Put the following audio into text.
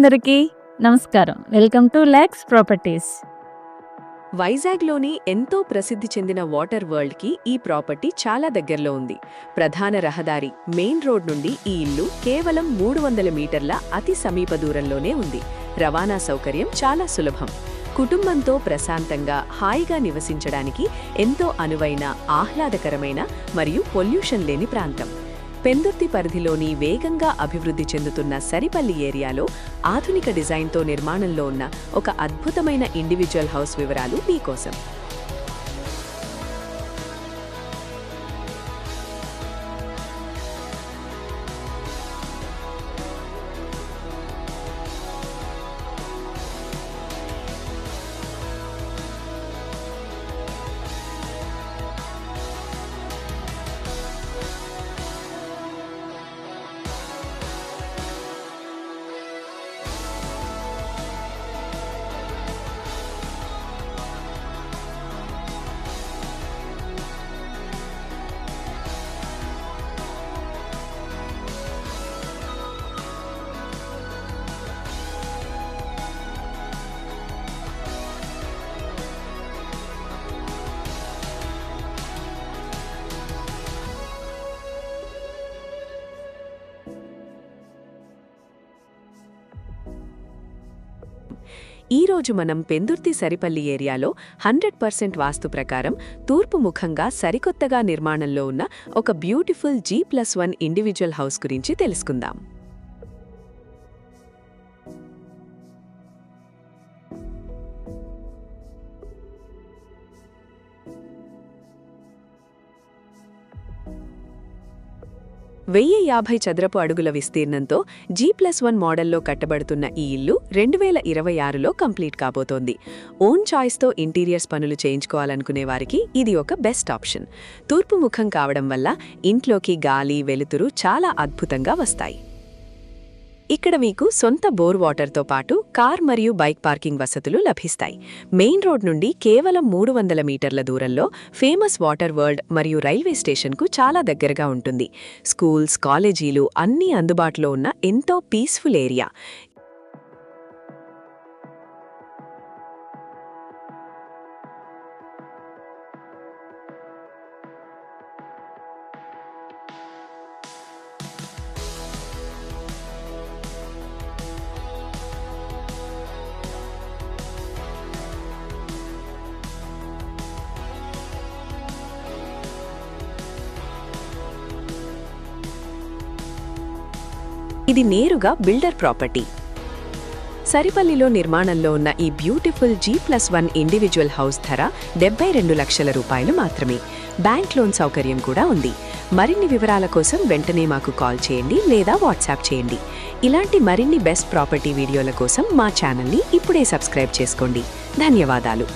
అందరికీ నమస్కారం. Welcome to Lex Properties. వైజాగ్లోని ఎంతో ప్రసిద్ధి చెందిన వాటర్ వరల్డ్కి ఈ ప్రాపర్టీ చాలా దగ్గరలో ఉంది. ప్రధాన రహదారి మెయిన్ రోడ్ నుండి ఈ ఇల్లు కేవలం 300 మీటర్ల అతి సమీప దూరంలోనే ఉంది. రవాణా సౌకర్యం చాలా సులభం. కుటుంబంతో ప్రశాంతంగా హాయిగా నివసించడానికి ఎంతో అనువైన, ఆహ్లాదకరమైన మరియు పొల్యూషన్ లేని ప్రాంతం. పెందుర్తి పరిధిలోని వేగంగా అభివృద్ధి చెందుతున్న సరిపల్లి ఏరియాలో ఆధునిక డిజైన్తో నిర్మాణంలో ఉన్న ఒక అద్భుతమైన ఇండివిజువల్ హౌస్ వివరాలు మీకోసం. ఈరోజు మనం పెందుర్తి సరిపల్లి ఏరియాలో 100% వాస్తు ప్రకారం తూర్పు ముఖంగా సరికొత్తగా నిర్మాణంలో ఉన్న ఒక బ్యూటిఫుల్ G+1 ఇండివిజువల్ హౌస్ గురించి తెలుసుకుందాం. వెయ్యి 50 చదరపు అడుగుల విస్తీర్ణంతో G+1 మోడల్లో కట్టబడుతున్న ఈ ఇల్లు 2026లో కంప్లీట్ కాబోతోంది. ఓన్ చాయిస్తో ఇంటీరియర్స్ పనులు చేయించుకోవాలనుకునే వారికి ఇది ఒక బెస్ట్ ఆప్షన్. తూర్పు ముఖం కావడం వల్ల ఇంట్లోకి గాలి, వెలుతురు చాలా అద్భుతంగా వస్తాయి. ఇక్కడ మీకు సొంత బోర్ వాటర్తో పాటు కార్ మరియు బైక్ పార్కింగ్ వసతులు లభిస్తాయి. మెయిన్ రోడ్ నుండి కేవలం 300 మీటర్ల దూరంలో ఫేమస్ వాటర్ వరల్డ్ మరియు రైల్వే స్టేషన్కు చాలా దగ్గరగా ఉంటుంది. స్కూల్స్, కాలేజీలు అన్నీ అందుబాటులో ఉన్న ఎంతో పీస్ఫుల్ ఏరియా. ఇది నేరుగా బిల్డర్ ప్రాపర్టీ. సరిపల్లిలో నిర్మాణంలో ఉన్న ఈ బ్యూటిఫుల్ G+1 ఇండివిజువల్ హౌస్ ధర 72 లక్షల రూపాయలు మాత్రమే. బ్యాంక్ లోన్ సౌకర్యం కూడా ఉంది. మరిన్ని వివరాల కోసం వెంటనే మాకు కాల్ చేయండి లేదా వాట్సాప్ చేయండి. ఇలాంటి మరిన్ని బెస్ట్ ప్రాపర్టీ వీడియోల కోసం మా ఛానల్ని ఇప్పుడే సబ్స్క్రైబ్ చేసుకోండి. ధన్యవాదాలు.